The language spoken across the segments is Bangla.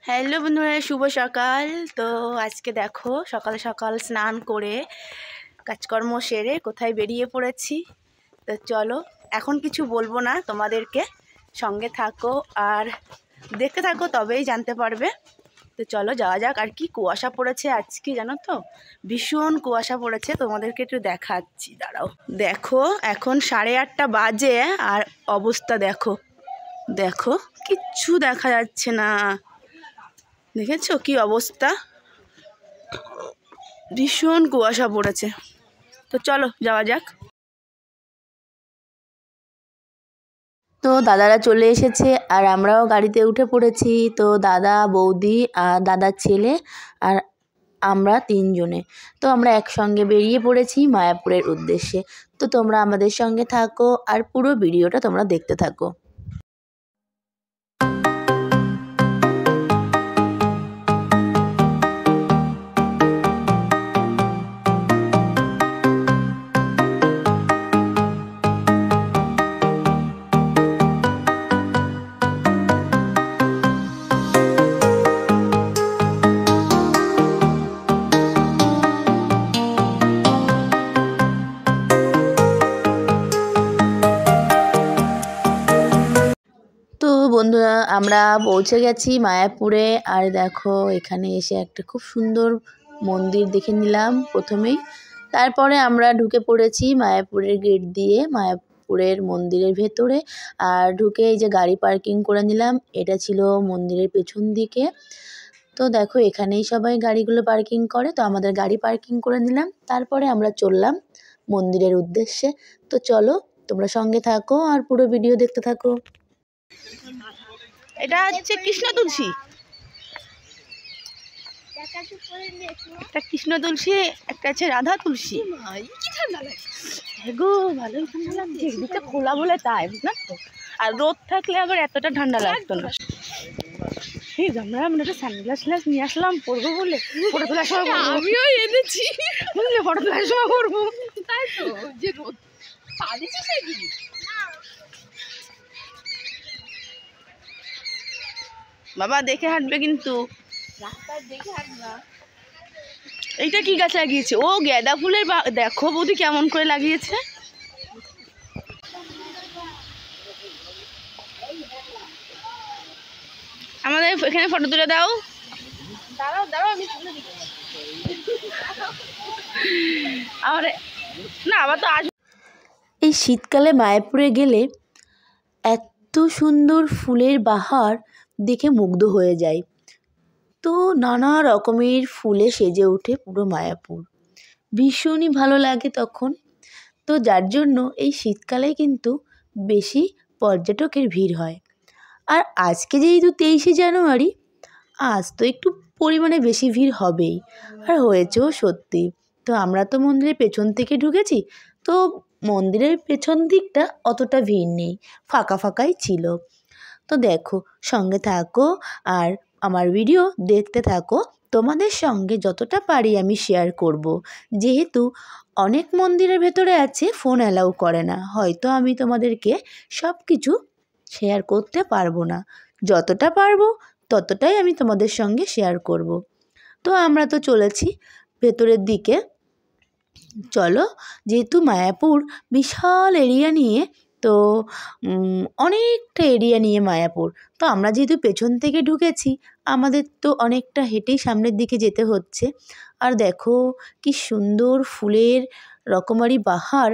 হ্যালো বন্ধুরা, শুভ সকাল। তো আজকে দেখো সকাল সকাল স্নান করে কাজকর্ম সেরে কোথায় বেরিয়ে পড়েছি। তো চলো, এখন কিছু বলবো না তোমাদেরকে, সঙ্গে থাকো আর দেখতে থাকো, তবেই জানতে পারবে। তো চলো যাওয়া যাক। আর কি কুয়াশা পড়েছে আজকে, জানো তো, ভীষণ কুয়াশা পড়েছে। তোমাদেরকে একটু দেখাচ্ছি, দাঁড়াও। দেখো এখন 8:30 বাজে আর অবস্থা দেখো, দেখো কিচ্ছু দেখা যাচ্ছে না। দেখেছো কি অবস্থা, ভীষণ কুয়াশা পড়েছে। তো চলো যাওয়া যাক। তো দাদারা চলে এসেছে আর আমরাও গাড়িতে উঠে পড়েছি। তো দাদা, বৌদি আর দাদার ছেলে আর আমরা 3 জনে। তো আমরা একসঙ্গে বেরিয়ে পড়েছি মায়াপুরের উদ্দেশ্যে। তো তোমরা আমাদের সঙ্গে থাকো আর পুরো ভিডিওটা তোমরা দেখতে থাকো। তো বন্ধুরা, আমরা পৌঁছে গেছি মায়াপুরে। আর দেখো এখানে এসে একটা খুব সুন্দর মন্দির দেখে নিলাম প্রথমেই। তারপরে আমরা ঢুকে পড়েছি মায়াপুরের গেট দিয়ে মায়াপুরের মন্দিরের ভেতরে। আর ঢুকে এই যে গাড়ি পার্কিং করে নিলাম, এটা ছিল মন্দিরের পেছন দিকে। তো দেখো এখানেই সবাই গাড়িগুলো পার্কিং করে, তো আমাদের গাড়ি পার্কিং করে নিলাম। তারপরে আমরা চললাম মন্দিরের উদ্দেশ্যে। তো চলো তোমরা সঙ্গে থাকো আর পুরো ভিডিও দেখতে থাকো। এটা হচ্ছে কৃষ্ণ তুলসী, একটা কৃষ্ণ তুলসী, একটা আছে রাধা তুলসী। গো ভালোই ঠান্ডা লাগছে, এদিকটা খোলা বলে তাই, বুঝলাম তো। আর রোদ থাকলে আবার এতটা ঠান্ডা লাগতো না। এই আমরা একটা সানগ্লাস নিয়ে আসলাম পরবো বলে, ফটো তোলার সময় আমিও এনেছি, বুঝলে, ফটো তোলার সময় করবো। তাই তো, যে রোদ পালিয়েছে সেদিন। বাবা দেখে হাঁটবে কিন্তু, রাস্তায় দেখে হাঁটবা। এইটা কি গাছ লাগিয়েছে? ও গাঁদা ফুলের, দেখো বৌদি কেমন করে লাগিয়েছে। আমাদের এখানে ফটো তুলে দাও। দাঁড়াও দাঁড়াও, আমি তুলে দিই। না আবার তো আজ এই শীতকালে মায়াপুরে গেলে এত সুন্দর ফুলের বাহার দেখে মুগ্ধ হয়ে যায়। তো নানা রকমের ফুলে সেজে ওঠে পুরো মায়াপুর, ভীষণই ভালো লাগে তখন। তো যার জন্য এই শীতকালে কিন্তু বেশি পর্যটকের ভিড় হয়। আর আজকে যেহেতু 23শে জানুয়ারি, আজ তো একটু পরিমাণে বেশি ভিড় হবেই, আর হয়েছেও সত্যি। তো আমরা তো মন্দিরের পেছন থেকে ঢুকেছি, তো মন্দিরের পেছন দিকটা অতটা ভিড় নেই, ফাঁকা ফাঁকাই ছিল। তো দেখো সঙ্গে থাকো আর আমার ভিডিও দেখতে থাকো। তোমাদের সঙ্গে যতটা পারি আমি শেয়ার করব। যেহেতু অনেক মন্দিরের ভেতরে আছে ফোন অ্যালাউ করে না, হয়তো আমি তোমাদেরকে সব কিছু শেয়ার করতে পারবো না। যতটা পারবো ততটাই আমি তোমাদের সঙ্গে শেয়ার করব। তো আমরা তো চলেছি ভেতরের দিকে। চলো, যেহেতু মায়াপুর বিশাল এরিয়া নিয়ে, তো অনেকটা এরিয়া নিয়ে মায়াপুর, তো আমরা যেহেতু পেছন থেকে ঢুকেছি, আমাদের তো অনেকটা হেঁটেই সামনের দিকে যেতে হচ্ছে। আর দেখো কি সুন্দর ফুলের রকমারি বাহার,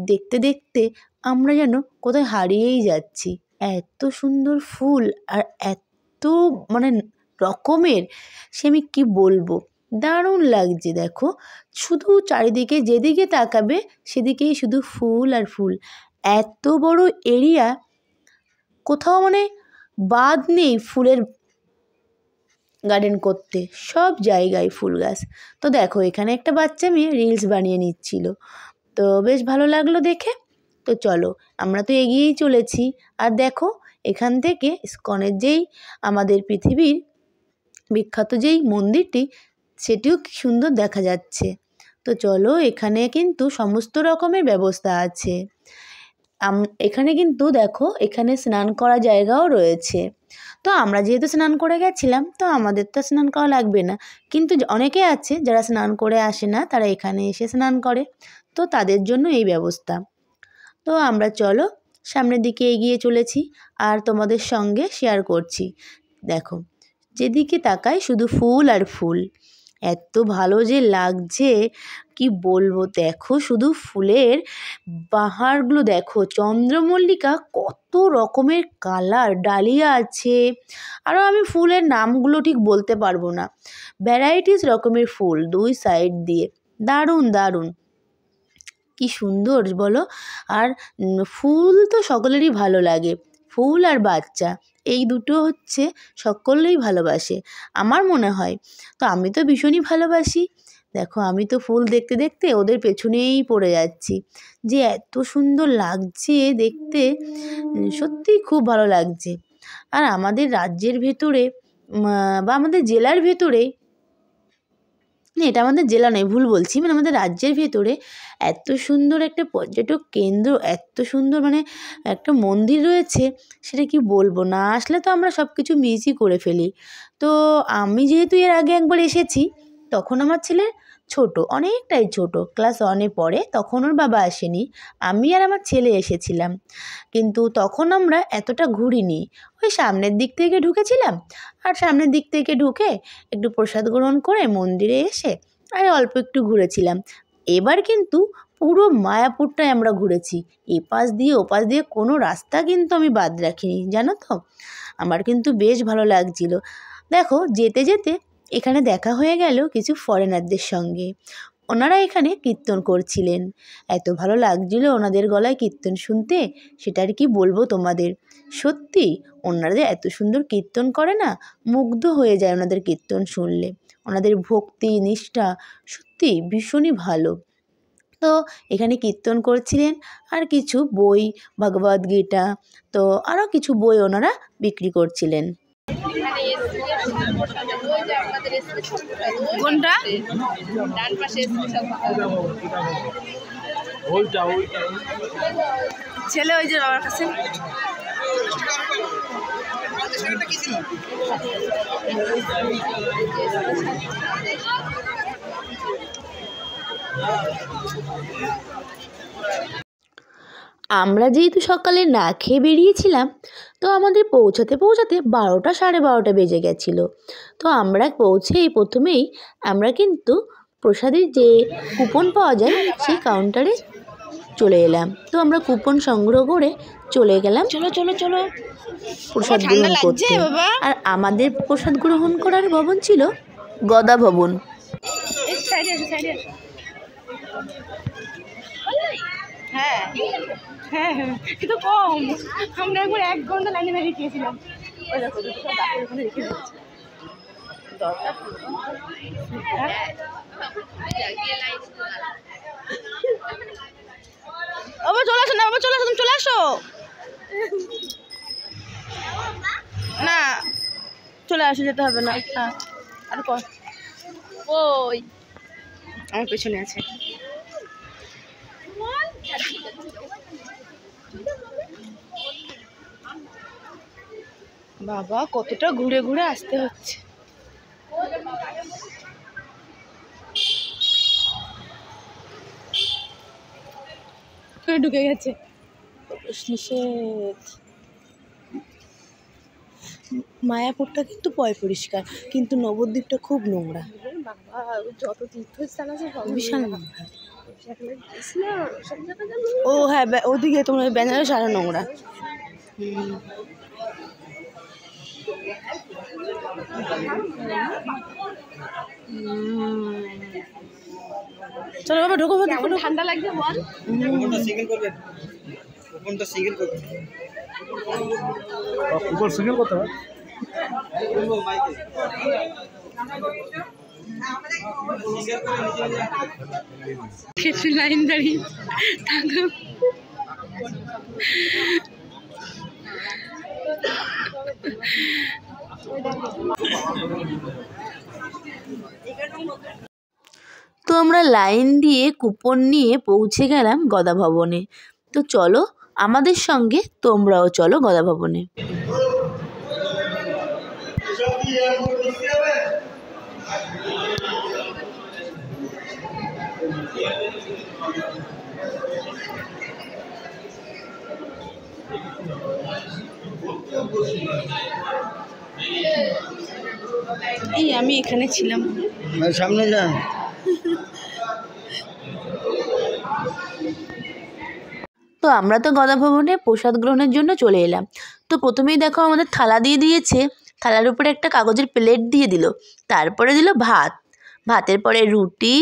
দেখতে দেখতে আমরা যেন কোথায় হারিয়েই যাচ্ছি। এত সুন্দর ফুল আর এত মানে রকমের, সে আমি কী বলবো, দারুণ লাগছে। দেখো শুধু চারিদিকে যেদিকে তাকাবে সেদিকেই শুধু ফুল আর ফুল। এত বড় এরিয়া, কোথাও মানে বাদ নেই ফুলের গার্ডেন করতে, সব জায়গায় ফুল গাছ। তো দেখো এখানে একটা বাচ্চা মেয়ে রিলস বানিয়ে নিচ্ছিল, তো বেশ ভালো লাগলো দেখে। তো চলো আমরা তো এগিয়েই চলেছি। আর দেখো এখান থেকে ইস্কনের যেই আমাদের পৃথিবীর বিখ্যাত যেই মন্দিরটি, সেটিও কি সুন্দর দেখা যাচ্ছে। তো চলো, এখানে কিন্তু সমস্ত রকমের ব্যবস্থা আছে। এখানে কিন্তু দেখো এখানে স্নান করা জায়গাও রয়েছে। তো আমরা যেহেতু স্নান করে গেছিলাম তো আমাদের তো স্নান করা লাগবে না, কিন্তু অনেকে আছে যারা স্নান করে আসে না, তারা এখানে এসে স্নান করে, তো তাদের জন্য এই ব্যবস্থা। তো আমরা চলো সামনের দিকে এগিয়ে চলেছি আর তোমাদের সঙ্গে শেয়ার করছি। দেখো যেদিকে তাকাই শুধু ফুল আর ফুল, এত ভালো যে লাগছে কি বলবো। দেখো শুধু ফুলের বাহারগুলো দেখো, চন্দ্রমল্লিকা কত রকমের কালার, ডালিয়া আছে, আরও আমি ফুলের নামগুলো ঠিক বলতে পারবো না, ভ্যারাইটিস রকমের ফুল দুই সাইড দিয়ে, দারুণ দারুণ, কি সুন্দর বলো। আর ফুল তো সকলেরই ভালো লাগে, ফুল আর বাচ্চা এই দুটো হচ্ছে সকলেই ভালোবাসে আমার মনে হয়, তো আমি তো ভীষণই ভালোবাসি। দেখো আমি তো ফুল দেখতে দেখতে ওদের পেছনেই পড়ে যাচ্ছি, যে এত সুন্দর লাগছে দেখতে, সত্যিই খুব ভালো লাগছে। আর আমাদের রাজ্যের ভেতরে বা আমাদের জেলার ভেতরে, না এটা আমাদের জেলা নয়, ভুল বলছি, মানে আমাদের রাজ্যের ভেতরে এত সুন্দর একটা পর্যটক কেন্দ্র, এত সুন্দর মানে একটা মন্দির রয়েছে, সেটা কি বলবো, না আসলে তো আমরা সব কিছু মিসই করে ফেলি। তো আমি যেহেতু এর আগে একবার এসেছি, তখন আমার ছেলে ছোট, অনেকটাই ছোট, ক্লাস 1-এ পড়ে, তখন ওর বাবা আসেনি, আমি আর আমার ছেলে এসেছিলাম, কিন্তু তখন আমরা এতটা ঘুরিনি, ওই সামনের দিক থেকে ঢুকেছিলাম, আর সামনের দিক থেকে ঢুকে একটু প্রসাদ গ্রহণ করে মন্দিরে এসে আর অল্প একটু ঘুরেছিলাম। এবার কিন্তু পুরো মায়াপুরটাই আমরা ঘুরেছি, এপাশ দিয়ে ওপাশ দিয়ে কোনো রাস্তা কিন্তু আমি বাদ রাখিনি, জানো তো। আমার কিন্তু বেশ ভালো লাগছিল। দেখো যেতে যেতে এখানে দেখা হয়ে গেল কিছু ফরেনারদের সঙ্গে, ওনারা এখানে কীর্তন করছিলেন, এত ভালো লাগছিল ওনাদের গলায় কীর্তন শুনতে, সেটা আর কি বলবো তোমাদের। সত্যি ওনারা যে এত সুন্দর কীর্তন করে না, মুগ্ধ হয়ে যায় ওনাদের কীর্তন শুনলে, ওনাদের ভক্তি নিষ্ঠা সত্যি ভীষণই ভালো। তো এখানে কীর্তন করছিলেন, আর কিছু বই, ভগবদ্গীতা, তো আরও কিছু বই ওনারা বিক্রি করছিলেন। কোনটা? ডান পাশে ছেলে ওই যে বাবার কাছে। আমরা যেহেতু সকালে না খেয়ে বেরিয়েছিলাম, তো আমাদের পৌঁছাতে পৌঁছাতে 12টা সাড়ে 12টা বেজে গেছিলো। তো আমরা পৌঁছেই প্রথমেই আমরা কিন্তু প্রসাদের যে কুপন পাওয়া যায় সেই কাউন্টারে চলে এলাম, তো আমরা কুপন সংগ্রহ করে চলে গেলাম, চলো চলো চলো প্রসাদ গ্রহণ করতে। আর আমাদের প্রসাদ গ্রহণ করার ভবন ছিল গদা ভবন। হ্যাঁ হ্যাঁ হ্যাঁ কিন্তু কম, আমরা একবার 1 ঘন্টা লাইনে দাঁড়িয়ে খেয়েছিলাম। ওই দেখো সব গাছের ওখানে রেখে দিচ্ছে দরকার। বাবা চলে আসো না, বাবা চলে আসো, তুমি চলে আসো না, চলে আসো, যেতে হবে না। হ্যাঁ আর ওই আমার পেছনে আছে। বাবা কতটা ঘুরে ঘুরে আসতে হচ্ছে। ঢুকে গেছে নিষেধ। মায়াপুরটা কিন্তু পরিষ্কার, কিন্তু নবদ্বীপটা খুব নোংরা। যত তীর্থস্থান আছে বিশাল নোংরা। ও হ্যাঁ ওদিকে তোমার বেনারস আরো নোংরা। চলো বাবা ঢোকো, ঠান্ডা লাগছে বল। কোনটা সিঙ্গেল করবে, কোনটা সিঙ্গেল করবে, উপর সিঙ্গেল করতে হবে। কিছু লাইন দাঁড়িয়ে থাকো। তো আমরা লাইন দিয়ে কুপন নিয়ে পৌঁছে গেলাম গদা ভবনে। তো চলো আমাদের সঙ্গে তোমরাও চলো গদা ভবনে। এই আমি এখানে ছিলাম, সামনে যান। তো আমরা তো গদা ভবনে প্রসাদ গ্রহণের জন্য চলে এলাম। তো প্রথমেই দেখো আমাদের থালা দিয়ে দিয়েছে, থালার উপরে একটা কাগজের প্লেট দিয়ে দিল, তারপরে দিল ভাত, ভাতের পরে রুটি,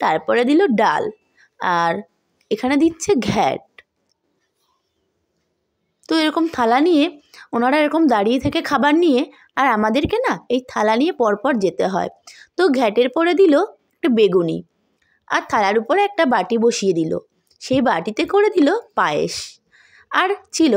তারপরে দিল ডাল, আর এখানে দিচ্ছে ঘ্যাট। তো এরকম থালা নিয়ে ওনারা এরকম দাঁড়িয়ে থেকে খাবার নিয়ে, আর আমাদেরকে না এই থালা নিয়ে পরপর যেতে হয়। তো ঘ্যাটের পরে দিল একটা বেগুনি, আর থালার উপরে একটা বাটি বসিয়ে দিল, সেই বাটিতে করে দিল পায়েস, আর ছিল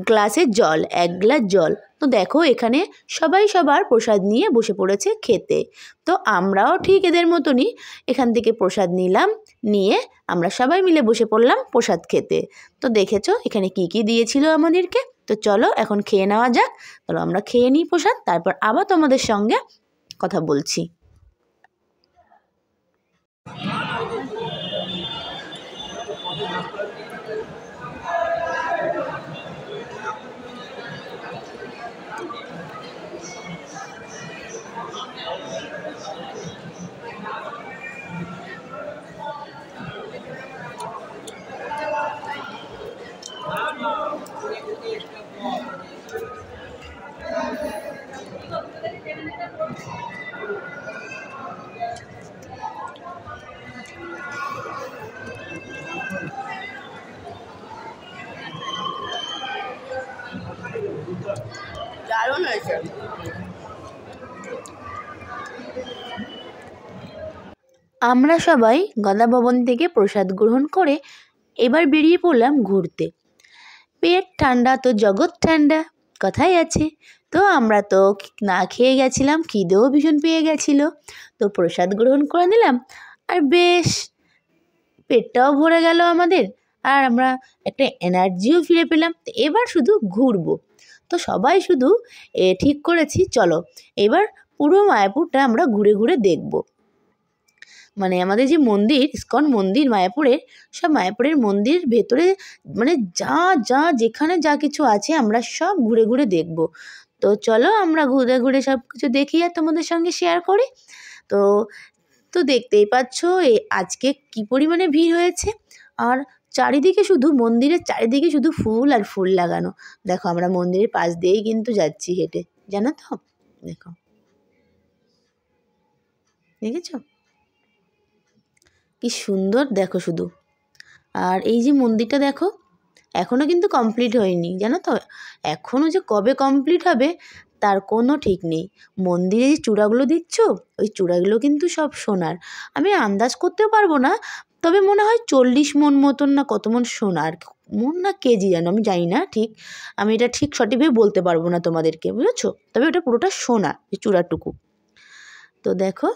গ্লাসে জল, 1 গ্লাস জল। তো দেখো এখানে সবাই সবার প্রসাদ নিয়ে বসে পড়েছে খেতে। তো আমরাও ঠিক এদের মতনই এখান থেকে প্রসাদ নিলাম, নিয়ে আমরা সবাই মিলে বসে পড়লাম প্রসাদ খেতে। তো দেখেছো এখানে কি কি দিয়েছিল আমাদেরকে। তো চলো এখন খেয়ে নেওয়া যাক। চলো আমরা খেয়ে নিই প্রসাদ, তারপর আবার তোমাদের সঙ্গে কথা বলছি। দারুণ হয়েছে। আমরা সবাই গদা ভবন থেকে প্রসাদ গ্রহণ করে এবার বেরিয়ে পড়লাম ঘুরতে। পেট ঠান্ডা তো জগৎ ঠান্ডা, কথাই আছে। তো আমরা তো না খেয়ে গেছিলাম, খিদেও ভীষণ পেয়ে গেছিলো। তো প্রসাদ গ্রহণ করে নিলাম, আর বেশ পেটটাও ভরে গেল আমাদের, আর আমরা একটা এনার্জিও ফিরে পেলাম। তো এবার শুধু ঘুরবো। তো সবাই শুধু ঠিক করেছি চলো এবার পুরো মায়াপুরটা আমরা ঘুরে ঘুরে দেখব। মানে আমাদের যে মন্দির, ইস্কন মন্দির মায়াপুরের, সব মায়াপুরের মন্দিরের ভেতরে মানে যা যা যেখানে যা কিছু আছে আমরা সব ঘুরে ঘুরে দেখব। তো চলো আমরা ঘুরে ঘুরে সব কিছু দেখি আর তোমাদের সঙ্গে শেয়ার করি। তো তো দেখতেই পাচ্ছ আজকে কি পরিমাণে ভিড় হয়েছে, আর চারিদিকে শুধু মন্দিরের চারিদিকে শুধু ফুল আর ফুল লাগানো। দেখো আমরা মন্দিরের পাশ দিয়েই কিন্তু যাচ্ছি হেঁটে, জানো তো, দেখো দেখেছো কি সুন্দর, দেখো শুধু। আর এই যে মন্দিরটা দেখো এখনও কিন্তু কমপ্লিট হয়নি, জানো তো, এখনও যে কবে কমপ্লিট হবে তার কোনো ঠিক নেই। মন্দিরে যে চূড়াগুলো দেখছো, ওই চূড়াগুলো কিন্তু সব সোনার। আমি আন্দাজ করতে পারবো না, তবে মনে হয় 40 মণ মতন না কত মণ সোনার, মণ না কেজি যেন আমি জানি না ঠিক, আমি এটা ঠিক সঠিকভাবে বলতে পারবো না তোমাদেরকে, বুঝেছো। তবে ওটা পুরোটা সোনা, এই চূড়াটুকু। তো দেখো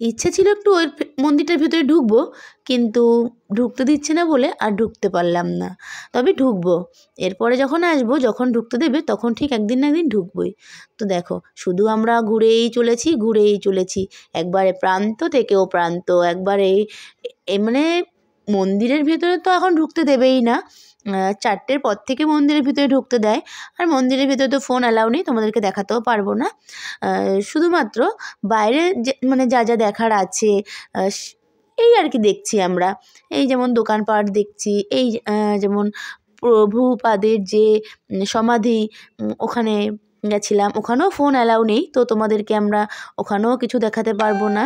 ইচ্ছে ছিল একটু ওই মন্দিরটার ভেতরে ঢুকবো, কিন্তু ঢুকতে দিচ্ছে না বলে আর ঢুকতে পারলাম না। তবে ঢুকবো এরপরে যখন আসবো, যখন ঢুকতে দেবে তখন ঠিক একদিন না একদিন ঢুকবোই। তো দেখো শুধু আমরা ঘুরেই চলেছি ঘুরেই চলেছি, একবারে প্রান্ত থেকে ও প্রান্ত, একবারে মানে মন্দিরের ভেতরে তো এখন ঢুকতে দেবেই না, 4টের পর থেকে মন্দিরের ভিতরে ঢুকতে দেয়। আর মন্দিরের ভিতরে তো ফোন অ্যালাউ নেই, তোমাদেরকে দেখাতেও পারবো না। শুধুমাত্র বাইরে যে মানে যা যা দেখার আছে এই আর কি দেখছি আমরা। এই যেমন দোকানপাট দেখছি, এই যেমন প্রভুপাদের যে সমাধি, ওখানে গেছিলাম, ওখানেও ফোন অ্যালাউ নেই, তো তোমাদেরকে আমরা ওখানেও কিছু দেখাতে পারবো না।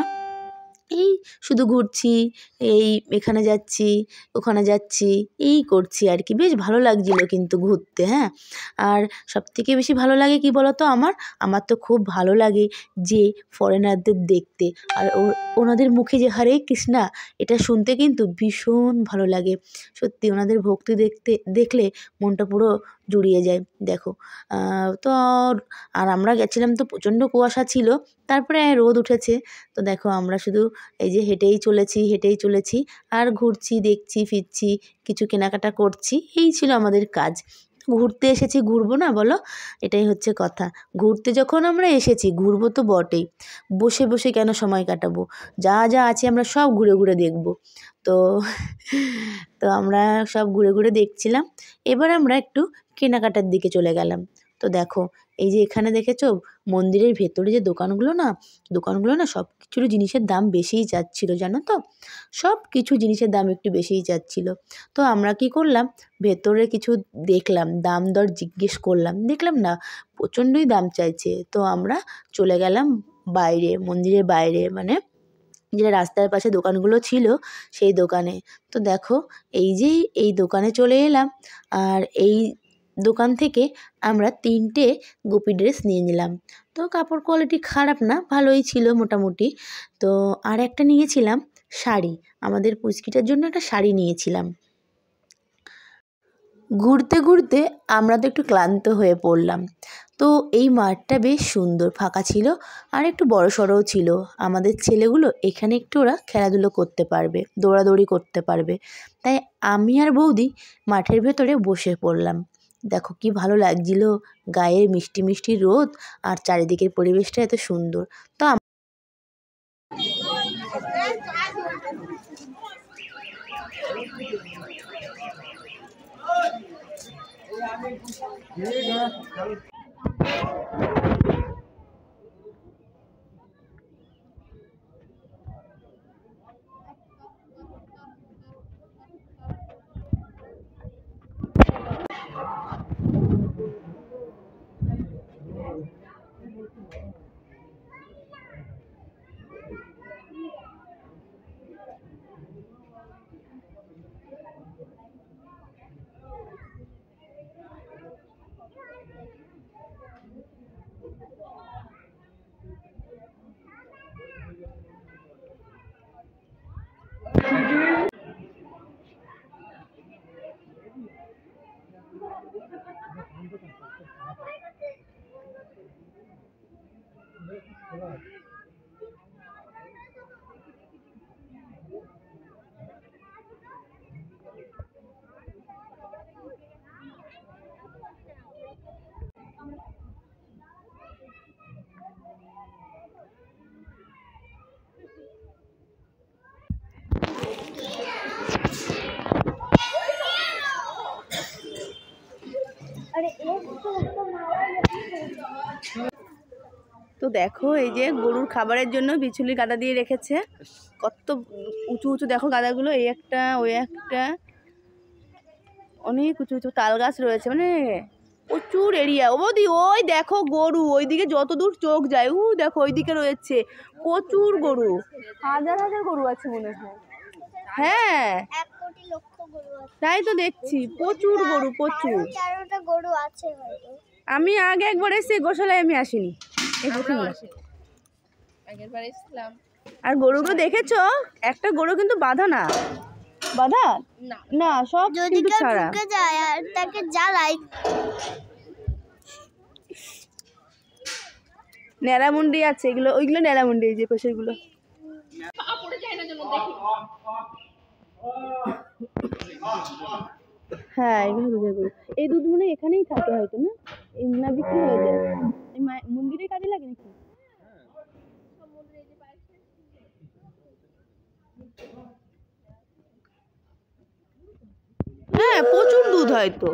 এই শুধু ঘুরছি, এই এখানে যাচ্ছি ওখানে যাচ্ছি, এই করছি আর কি। বেশ ভালো লাগছিল কিন্তু ঘুরতে, হ্যাঁ। আর সবথেকে বেশি ভালো লাগে কি বলো তো, আমার তো খুব ভালো লাগে যে ফরেনারদের দেখতে, আর ওনাদের মুখে যে হরে কৃষ্ণা, এটা শুনতে কিন্তু ভীষণ ভালো লাগে। সত্যি ওনাদের ভক্তি দেখলে মনটা পুরো জুড়িয়ে যায়। দেখো তো আর আমরা গেছিলাম তো প্রচণ্ড কুয়াশা ছিল, তারপরে রোদ উঠেছে। তো দেখো আমরা শুধু এই যে হেঁটেই চলেছি আর ঘুরছি, দেখছি, ফিরছি, কিছু কেনাকাটা করছি, এই ছিল আমাদের কাজ। ঘুরতে এসেছি, ঘুরবো না বলো? এটাই হচ্ছে কথা। ঘুরতে যখন আমরা এসেছি ঘুরবো তো বটেই, বসে বসে কেন সময় কাটাবো? যা যা আছে আমরা সব ঘুরে ঘুরে দেখবো। তো তো আমরা সব ঘুরে ঘুরে দেখছিলাম। এবার আমরা একটু কেনাকাটার দিকে চলে গেলাম। তো দেখো এই যে এখানে দেখেছো মন্দিরের ভেতরে যে দোকানগুলো না সব কিছুর জিনিসের দাম বেশিই যাচ্ছিল, জানো তো? সব কিছু জিনিসের দাম একটু বেশিই যাচ্ছিল। তো আমরা কি করলাম, ভেতরে কিছু দেখলাম, দাম দর জিজ্ঞেস করলাম, দেখলাম না প্রচণ্ডই দাম চাইছে। তো আমরা চলে গেলাম বাইরে, মন্দিরের বাইরে, মানে যেটা রাস্তার পাশে দোকানগুলো ছিল সেই দোকানে। তো দেখো এই যে এই দোকানে চলে এলাম, আর এই দোকান থেকে আমরা 3টে গোপী ড্রেস নিয়ে নিলাম। তো কাপড় কোয়ালিটি খারাপ না, ভালোই ছিল মোটামুটি। তো আর একটা নিয়েছিলাম শাড়ি, আমাদের পুচকিটার জন্য একটা শাড়ি নিয়েছিলাম। ঘুরতে ঘুরতে আমরা তো একটু ক্লান্ত হয়ে পড়লাম। তো এই মাঠটা বেশ সুন্দর, ফাঁকা ছিল আর একটু বড়সড়ও ছিল। আমাদের ছেলেগুলো এখানে একটু ওরা খেলাধুলো করতে পারবে, দৌড়াদৌড়ি করতে পারবে। তাই আমি আর বৌদি মাঠের ভেতরে বসে পড়লাম। দেখো কি ভালো লাগছিল, গায়ে মিষ্টি মিষ্টি রোদ আর চারিদিকের পরিবেশটা এত সুন্দর। তো তো দেখো এই যে গরুর খাবারের জন্য বিচুলি গাদা দিয়ে রেখেছে, কত উঁচু উঁচু দেখো গাদাগুলো, এই একটা ওই একটা, অনেক উঁচু উঁচু তাল গাছ রয়েছে, মানে প্রচুর এরিয়া। ও বৌদি ওই দেখো গরু, ওইদিকে যত দূর চোখ যায় দেখো ওইদিকে রয়েছে প্রচুর গরু, হাজার হাজার গরু আছে মনে হয়। হ্যাঁ তাই তো দেখছি, প্রচুর গরু, প্রচুর। আমি আগে একবার এসেছি, গোশালায় আমি আসিনি, এই প্রথম আসি। আর গরুগুলো দেখেছো, একটা গরু কিন্তু বাঁধা না, বাঁধা না, সব কিন্তু ছাড়া। তাকে জ্বালাই নেড়ামুন্ডি আছে, এগুলো ওইগুলো নেড়ামুন্ডি, এই যে পাশেরগুলো। হ্যাঁ এগুলো দুধের গরু, এই দুধ মনে এখানেই থাকে হয়তো, না এই না বিক্রি হয়ে যায়, এই মন্দিরে কাজে লাগে নাকি? হ্যাঁ প্রচুর দুধ, হয়তো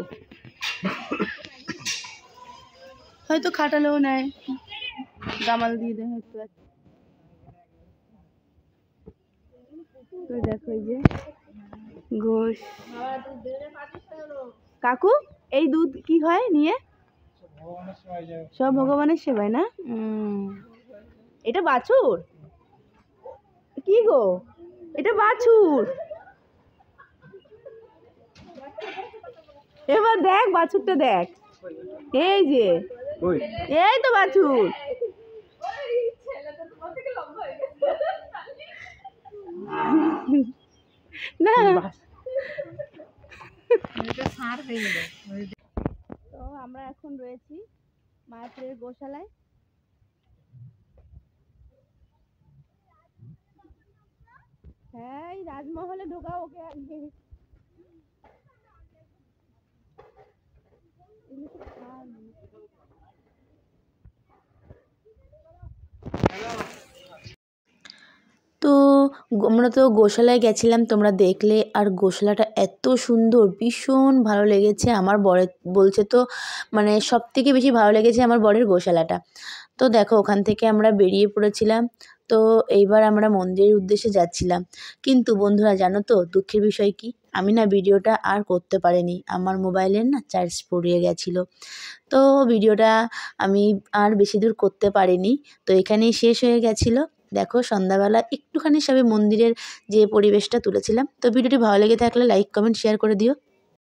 হয়তো খাটালেও নেয়, গামাল দিয়ে দেয় হয়তো। তো দেখো এই যে ঘোষ কাকু, এই দুধ কি হয় নিয়ে? সব ভগবানের সেবায় না? এটা বাছুর? কি গো এটা বাছুর? এবার দেখ বাছুরটা দেখ, এই যে এই তো বাছুর। না আমরা এখন রয়েছি মায়াপুরের গোশালায়। হ্যাঁ, এই রাজমহলে ঢোকা ওকে আগে। তো আমরা তো গোশালায় গেছিলাম, তোমরা দেখলে। আর গোশালাটা এত সুন্দর, ভীষণ ভালো লেগেছে আমার বরের। বলছে তো মানে সব থেকে বেশি ভালো লেগেছে আমার বরের গোশালাটা। তো দেখো, ওখান থেকে আমরা বেরিয়ে পড়েছিলাম। তো এইবার আমরা মন্দিরের উদ্দেশ্যে যাচ্ছিলাম। কিন্তু বন্ধুরা, জানো তো দুঃখের বিষয় কি? আমি না ভিডিওটা আর করতে পারিনি, আমার মোবাইলের না চার্জ ফুরিয়ে গেছিলো। তো ভিডিওটা আমি আর বেশি দূর করতে পারিনি, তো এখানেই শেষ হয়ে গেছিলো। দেখো, সন্ধ্যাবেলা একটুখানি সবে মন্দিরের যে পরিবেশটা তুলেছিলাম। তো ভিডিওটি ভালো লেগে থাকলে লাইক, কমেন্ট, শেয়ার করে দিও।